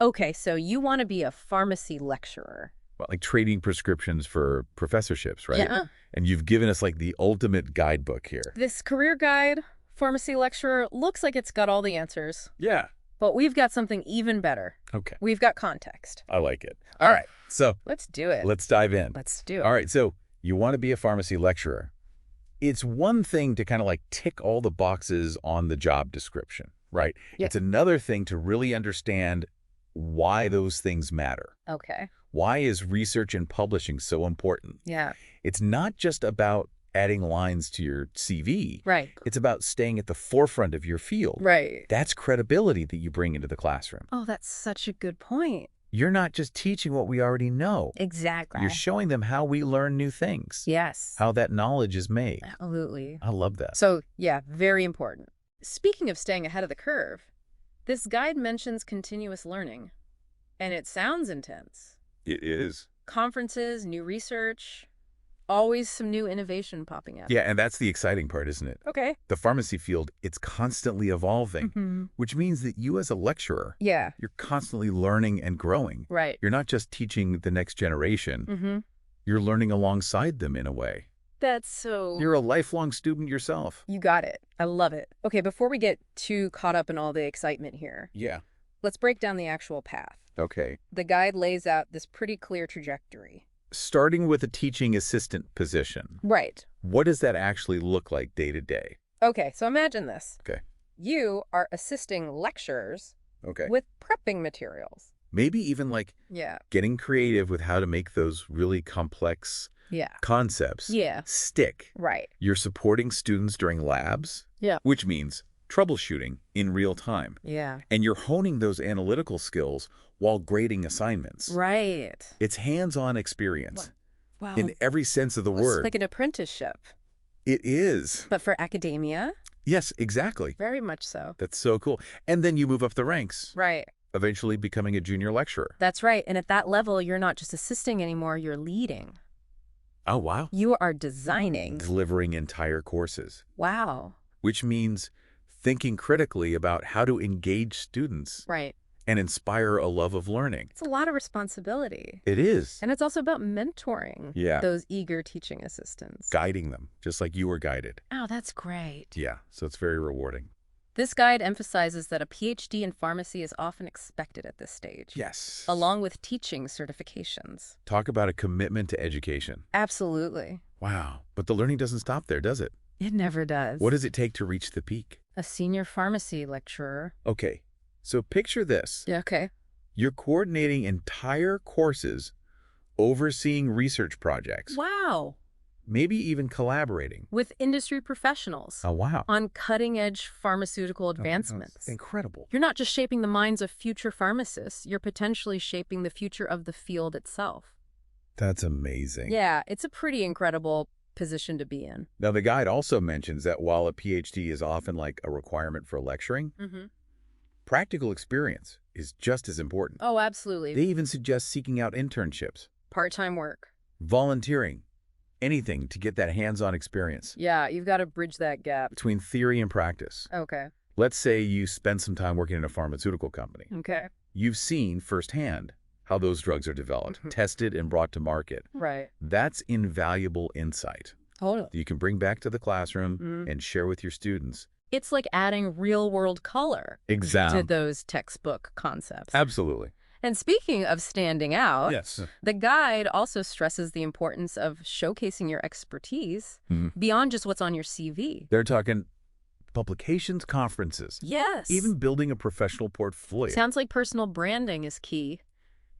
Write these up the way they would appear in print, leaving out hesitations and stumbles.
Okay, so you want to be a pharmacy lecturer. Well, like trading prescriptions for professorships, right? Yeah. And you've given us like the ultimate guidebook here. This career guide, pharmacy lecturer, looks like it's got all the answers. Yeah. But we've got something even better. Okay. We've got context. I like it. All right. So Let's do it. let's dive in. Let's do it. All right. So you want to be a pharmacy lecturer. It's one thing to kind of like tick all the boxes on the job description, right? Yeah. It's another thing to really understand why those things matter. Okay. Why is research and publishing so important? Yeah. It's not just about adding lines to your CV. Right. It's about staying at the forefront of your field. Right. That's credibility that you bring into the classroom. Oh, that's such a good point. You're not just teaching what we already know. Exactly. You're showing them how we learn new things. Yes. How that knowledge is made. Absolutely. I love that. So, yeah, very important. Speaking of staying ahead of the curve, this guide mentions continuous learning, and it sounds intense. It is. Conferences, new research, always some new innovation popping up. Yeah, and that's the exciting part, isn't it? Okay. The pharmacy field, it's constantly evolving, Mm-hmm. which means that you as a lecturer, Yeah. you're constantly learning and growing. Right. You're not just teaching the next generation. Mm-hmm. You're learning alongside them in a way. That's so... You're a lifelong student yourself. You got it. I love it. Okay, before we get too caught up in all the excitement here, Yeah. let's break down the actual path. Okay. The guide lays out this pretty clear trajectory. Starting with a teaching assistant position, Right. what does that actually look like day to day? Okay, so imagine this. Okay. You are assisting lecturers Okay. with prepping materials. Maybe even like Yeah. getting creative with how to make those really complex Yeah. concepts Yeah. stick. Right. You're supporting students during labs, Yeah. which means troubleshooting in real time. Yeah. And you're honing those analytical skills while grading assignments. Right. It's hands-on experience Wow. in every sense of the It's word. like an apprenticeship. It is. But for academia, Yes, exactly. very much so. That's so cool. And then you move up the ranks, Right. eventually becoming a junior lecturer. That's right. And at that level, you're not just assisting anymore, you're leading. Oh, wow. You are designing. Delivering entire courses, Wow. which means thinking critically about how to engage students Right. and inspire a love of learning. It's a lot of responsibility. It is. And it's also about mentoring Yeah. those eager teaching assistants. Guiding them, just like you were guided. Oh, that's great. Yeah, so it's very rewarding. This guide emphasizes that a PhD in pharmacy is often expected at this stage. Yes. Along with teaching certifications. Talk about a commitment to education. Absolutely. Wow. But the learning doesn't stop there, does it? It never does. What does it take to reach the peak? A senior pharmacy lecturer. Okay, so picture this. Yeah, okay. You're coordinating entire courses, overseeing research projects, Wow. maybe even collaborating. With industry professionals Oh, wow. on cutting-edge pharmaceutical advancements. That's incredible. You're not just shaping the minds of future pharmacists, you're potentially shaping the future of the field itself. That's amazing. Yeah, it's a pretty incredible position to be in. Now, the guide also mentions that while a PhD is often like a requirement for lecturing, Mm-hmm. practical experience is just as important. Oh, absolutely. They even suggest seeking out internships, Part-time work. volunteering, anything to get that hands-on experience Yeah, you've got to bridge that gap. between theory and practice. Okay. Let's say you spend some time working in a pharmaceutical company. Okay. You've seen firsthand how those drugs are developed, Mhm. tested, and brought to market. Right. That's invaluable insight Totally. that you can bring back to the classroom Mhm. and share with your students. It's like adding real-world color to those textbook concepts. Absolutely. And speaking of standing out, Yes. the guide also stresses the importance of showcasing your expertise Mhm. beyond just what's on your CV. They're talking publications, conferences, Yes. even building a professional portfolio. Sounds like personal branding is key,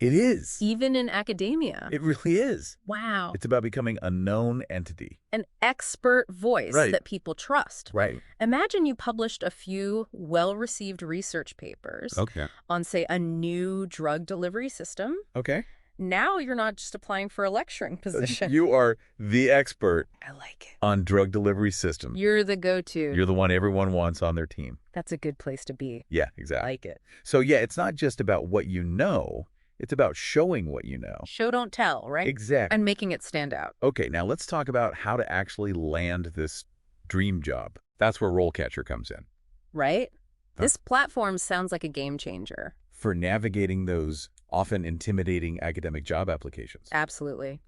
It is. even in academia. It really is. Wow. It's about becoming a known entity. An expert voice Right. that people trust. Right. Imagine you published a few well-received research papers Okay. on, say, a new drug delivery system. Okay. Now you're not just applying for a lecturing position. You are the expert I like it. on drug delivery systems. You're the go-to. You're the one everyone wants on their team. That's a good place to be. Yeah, I exactly. like it. So yeah, it's not just about what you know. It's about showing what you know. Show, don't tell, right? Exactly. And making it stand out. Okay, now let's talk about how to actually land this dream job. That's where RoleCatcher comes in. Right? Huh. This platform sounds like a game changer. for navigating those often intimidating academic job applications. Absolutely.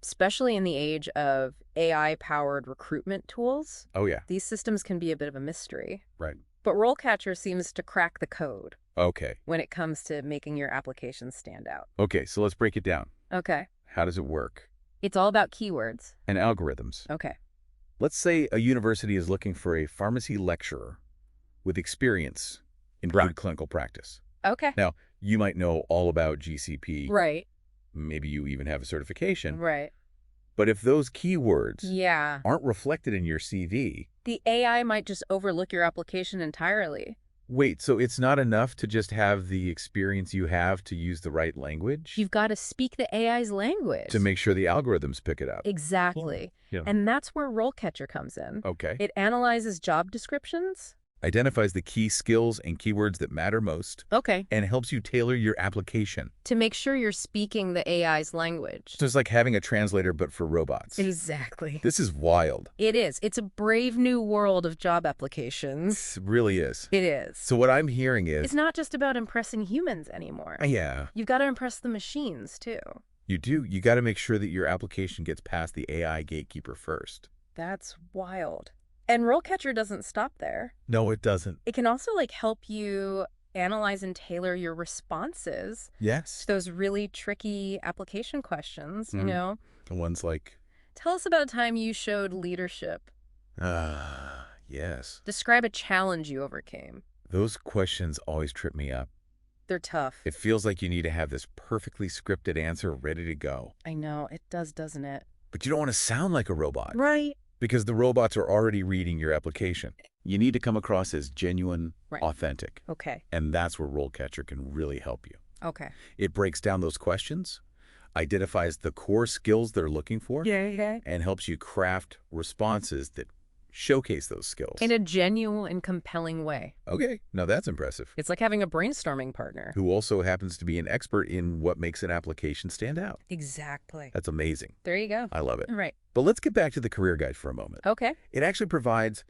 Especially in the age of AI-powered recruitment tools, Oh, yeah. these systems can be a bit of a mystery. Right. But RoleCatcher seems to crack the code Okay. when it comes to making your application stand out. Okay, so let's break it down. Okay. How does it work? It's all about keywords. And algorithms. Okay. Let's say a university is looking for a pharmacy lecturer with experience in good clinical practice. Okay. Now, you might know all about GCP. Right. Maybe you even have a certification. Right. But if those keywords Yeah. aren't reflected in your CV, The AI might just overlook your application entirely. wait, so it's not enough to just have the experience you have to use the right language? You've got to speak the AI's language. To make sure the algorithms pick it up. Exactly. Yeah. And that's where RoleCatcher comes in. Okay. It analyzes job descriptions. Identifies the key skills and keywords that matter most Okay. and helps you tailor your application. To make sure you're speaking the AI's language. So it's like having a translator, but for robots. Exactly. This is wild. It is. It's a brave new world of job applications. It really is. It is. So what I'm hearing is... It's not just about impressing humans anymore. Yeah. You've got to impress the machines, too. You do. You got to make sure that your application gets past the AI gatekeeper first. That's wild. And RoleCatcher doesn't stop there. No, it doesn't. It can also help you analyze and tailor your responses Yes. to those really tricky application questions, you Mhm. know. The ones like... Tell us about a time you showed leadership. Yes. Describe a challenge you overcame. Those questions always trip me up. They're tough. It feels like you need to have this perfectly scripted answer ready to go. I know, it does, doesn't it? But you don't want to sound like a robot. Right. Because the robots are already reading your application. You need to come across as genuine, Right. authentic. Okay. And that's where RoleCatcher can really help you. Okay. It breaks down those questions, identifies the core skills they're looking for, Yeah. and helps you craft responses that showcase those skills. In a genuine and compelling way. Okay, now that's impressive. It's like having a brainstorming partner. Who also happens to be an expert in what makes an application stand out. Exactly. That's amazing. There you go. I love it. Right. But let's get back to the career guide for a moment. Okay. It actually provides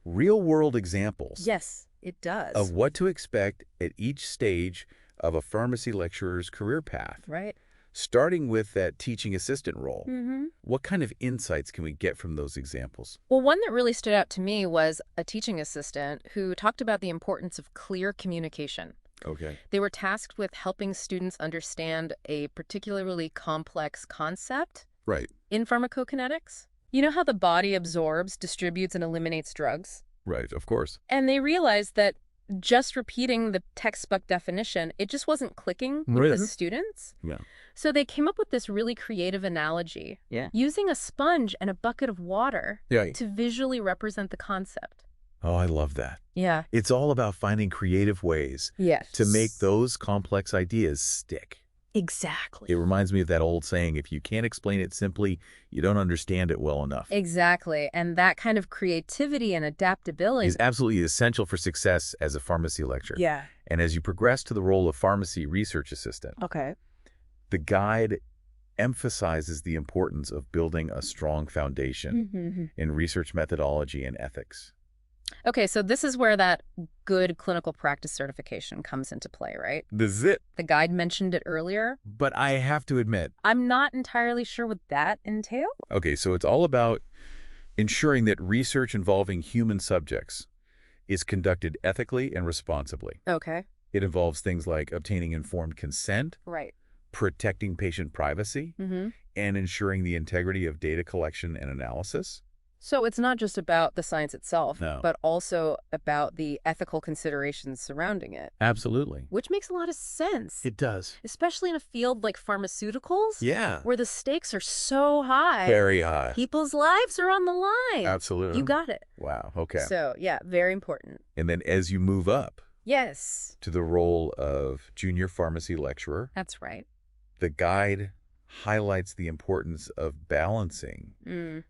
real-world examples Yes, it does. of what to expect at each stage of a pharmacy lecturer's career path. Right. Starting with that teaching assistant role. Mm-hmm. What kind of insights can we get from those examples? Well, one that really stood out to me was a teaching assistant who talked about the importance of clear communication. Okay. They were tasked with helping students understand a particularly complex concept Right. in pharmacokinetics. You know how the body absorbs, distributes, and eliminates drugs? Right, of course. And they realized that just repeating the textbook definition, it just wasn't clicking with Really? the students. Yeah. So they came up with this really creative analogy. Yeah. Using a sponge and a bucket of water Yeah. to visually represent the concept. Oh, I love that. Yeah. It's all about finding creative ways Yes. to make those complex ideas stick. Exactly. It reminds me of that old saying, if you can't explain it simply, you don't understand it well enough. Exactly. And that kind of creativity and adaptability Is absolutely essential for success as a pharmacy lecturer. Yeah. And as you progress to the role of pharmacy research assistant, Okay. the guide emphasizes the importance of building a strong foundation Mm-hmm. in research methodology and ethics. Okay, so this is where that good clinical practice certification comes into play, right? This is it. The guide mentioned it earlier. But I have to admit, I'm not entirely sure what that entails. okay, so it's all about ensuring that research involving human subjects is conducted ethically and responsibly. Okay. It involves things like obtaining informed consent, Right. protecting patient privacy, Mm-hmm. and ensuring the integrity of data collection and analysis. So it's not just about the science itself, No. but also about the ethical considerations surrounding it, Absolutely. which makes a lot of sense, It does. especially in a field like pharmaceuticals, Yeah. where the stakes are so high. Very high. People's lives are on the line. Absolutely. You got it. Wow. Okay. So, yeah, very important. And then as you move up Yes, to the role of junior pharmacy lecturer, that's right. the guide highlights the importance of balancing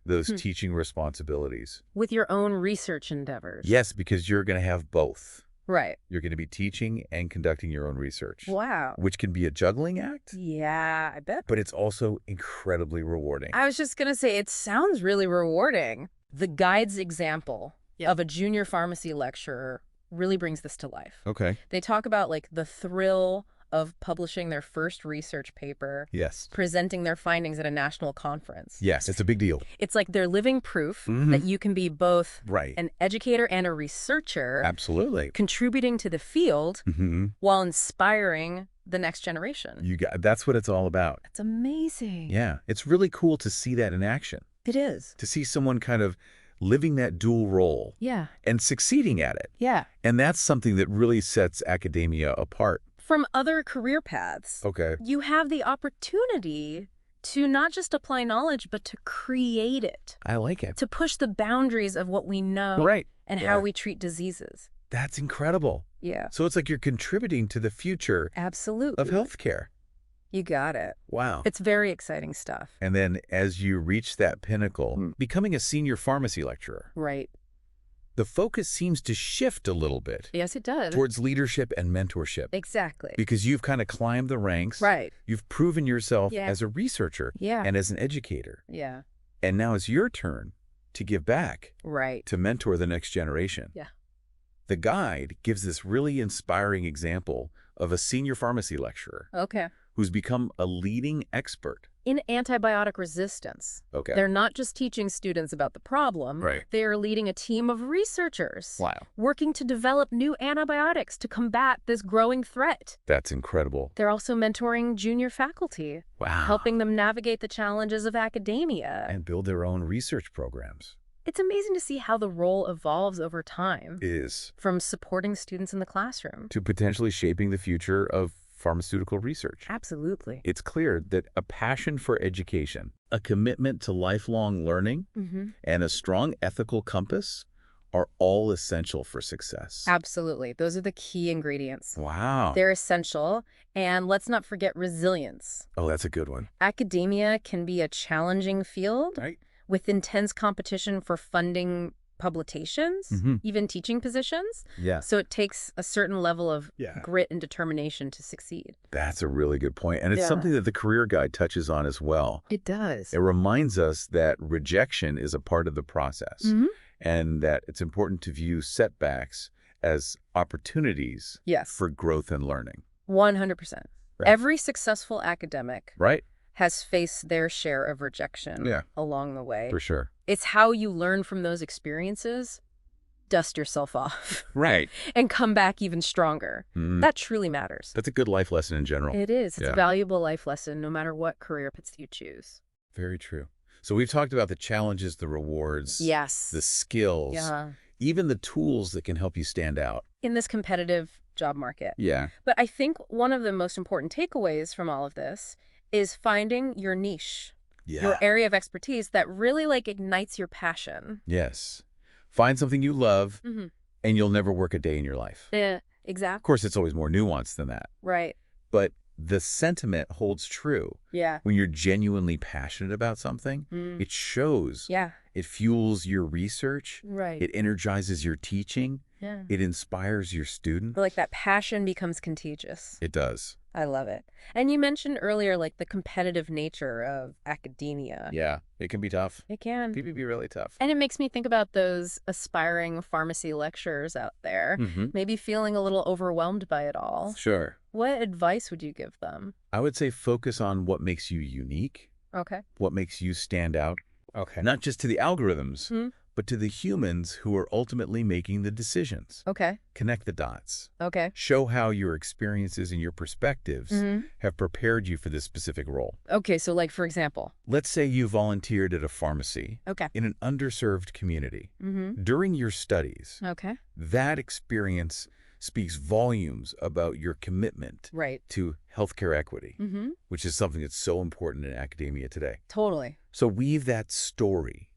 those Hmm. teaching responsibilities. With your own research endeavors. Yes, because you're going to have both. Right. You're going to be teaching and conducting your own research, Wow. which can be a juggling act, Yeah, I bet. but it's also incredibly rewarding. I was just going to say, it sounds really rewarding. The guide's example of a junior pharmacy lecturer really brings this to life. Okay. They talk about like the thrill of publishing their first research paper, Yes. presenting their findings at a national conference. Yes, it's a big deal. It's like they're living proof Mhm. that you can be both Right. an educator and a researcher, Absolutely. contributing to the field Mm-hmm. while inspiring the next generation. That's what it's all about. It's amazing. Yeah. It's really cool to see that in action, It is. to see someone kind of living that dual role Yeah. and succeeding at it. Yeah. And that's something that really sets academia apart. From other career paths, Okay. you have the opportunity to not just apply knowledge, but to create it, I like it. to push the boundaries of what we know Right. and Yeah. how we treat diseases. That's incredible. Yeah. So it's like you're contributing to the future Absolutely. of healthcare. You got it. Wow. It's very exciting stuff. And then as you reach that pinnacle, becoming a senior pharmacy lecturer, Right. the focus seems to shift a little bit Yes, it does. towards leadership and mentorship. Exactly. Because you've kind of climbed the ranks. Right. You've proven yourself Yeah. as a researcher Yeah. and as an educator. Yeah. And now it's your turn to give back, Right. to mentor the next generation. Yeah. The guide gives this really inspiring example of a senior pharmacy lecturer Okay. who's become a leading expert. In antibiotic resistance, Okay. they're not just teaching students about the problem. Right. They are leading a team of researchers Wow. working to develop new antibiotics to combat this growing threat. That's incredible. They're also mentoring junior faculty, Wow. helping them navigate the challenges of academia. And build their own research programs. It's amazing to see how the role evolves over time, Is from supporting students in the classroom. to potentially shaping the future of pharmaceutical research. Absolutely. It's clear that a passion for education, a commitment to lifelong learning, Mm-hmm. and a strong ethical compass are all essential for success. Absolutely. Those are the key ingredients. Wow. They're essential. And let's not forget resilience. Oh, that's a good one. Academia can be a challenging field Right? with intense competition for funding publications, Mhm. even teaching positions. Yeah. So it takes a certain level of Yeah. grit and determination to succeed. That's a really good point. And it's Yeah. something that the career guide touches on as well. It does. It reminds us that rejection is a part of the process Mhm. and that it's important to view setbacks as opportunities Yes. for growth and learning. 100%. Right. Every successful academic Right? has faced their share of rejection Yeah. along the way. For sure. It's how you learn from those experiences, dust yourself off, Right. and come back even stronger. Mm. That truly matters. That's a good life lesson in general. It is. It's Yeah. a valuable life lesson no matter what career path you choose. Very true. So we've talked about the challenges, the rewards, Yes. the skills, Yeah. even the tools that can help you stand out. In this competitive job market. Yeah. But I think one of the most important takeaways from all of this is finding your niche, Yeah. your area of expertise that really like ignites your passion. Yes. Find something you love Mm-hmm. and you'll never work a day in your life. Yeah, Of exactly. course, it's always more nuanced than that. Right. But the sentiment holds true. Yeah. When you're genuinely passionate about something, Mm. it shows. Yeah. It fuels your research. Right. It energizes your teaching. Yeah. It inspires your student. But like that passion becomes contagious. It does. I love it. And you mentioned earlier like the competitive nature of academia. Yeah. It can be tough. It can. It can be really tough. And it makes me think about those aspiring pharmacy lecturers out there, Mm-hmm. maybe feeling a little overwhelmed by it all. Sure. What advice would you give them? I would say focus on what makes you unique, Okay. what makes you stand out, Okay. not just to the algorithms, Hmm. but to the humans who are ultimately making the decisions. Okay. Connect the dots. Okay. Show how your experiences and your perspectives Mhm. have prepared you for this specific role. Okay. So like, for example. Let's say you volunteered at a pharmacy Okay. in an underserved community. Mm-hmm. During your studies, Okay. that experience speaks volumes about your commitment Right. to healthcare equity, Mm-hmm. which is something that's so important in academia today. Totally. So weave that story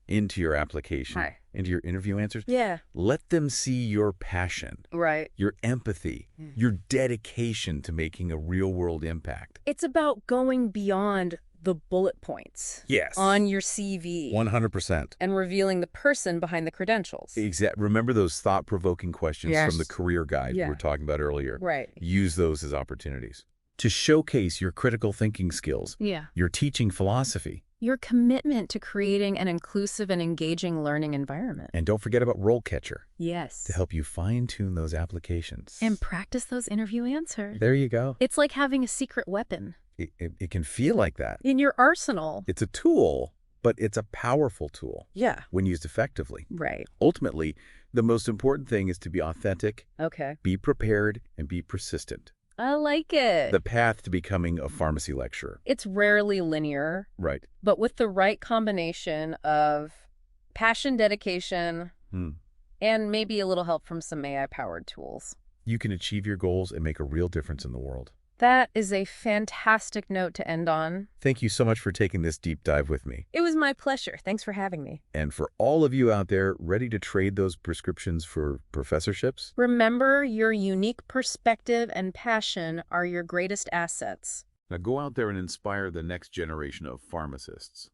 into your application, Hi. into your interview answers. Yeah. Let them see your passion, Right. your empathy, your dedication to making a real-world impact. It's about going beyond the bullet points Yes. on your CV 100%. and revealing the person behind the credentials. Remember those thought-provoking questions Yes. from the career guide Yeah. we were talking about earlier? Right. Use those as opportunities to showcase your critical thinking skills, Yeah. your teaching philosophy, your commitment to creating an inclusive and engaging learning environment. And don't forget about RoleCatcher Yes. to help you fine-tune those applications. And practice those interview answers. There you go. It's like having a secret weapon It can feel like that. in your arsenal. It's a tool, but it's a powerful tool Yeah. when used effectively. Right. Ultimately, the most important thing is to be authentic, Okay. be prepared, and be persistent. I like it. The path to becoming a pharmacy lecturer. It's rarely linear, Right. but with the right combination of passion, dedication, and maybe a little help from some AI-powered tools. You can achieve your goals and make a real difference in the world. That is a fantastic note to end on. Thank you so much for taking this deep dive with me. It was my pleasure. Thanks for having me. And for all of you out there ready to trade those prescriptions for professorships, Remember, your unique perspective and passion are your greatest assets. now go out there and inspire the next generation of pharmacists.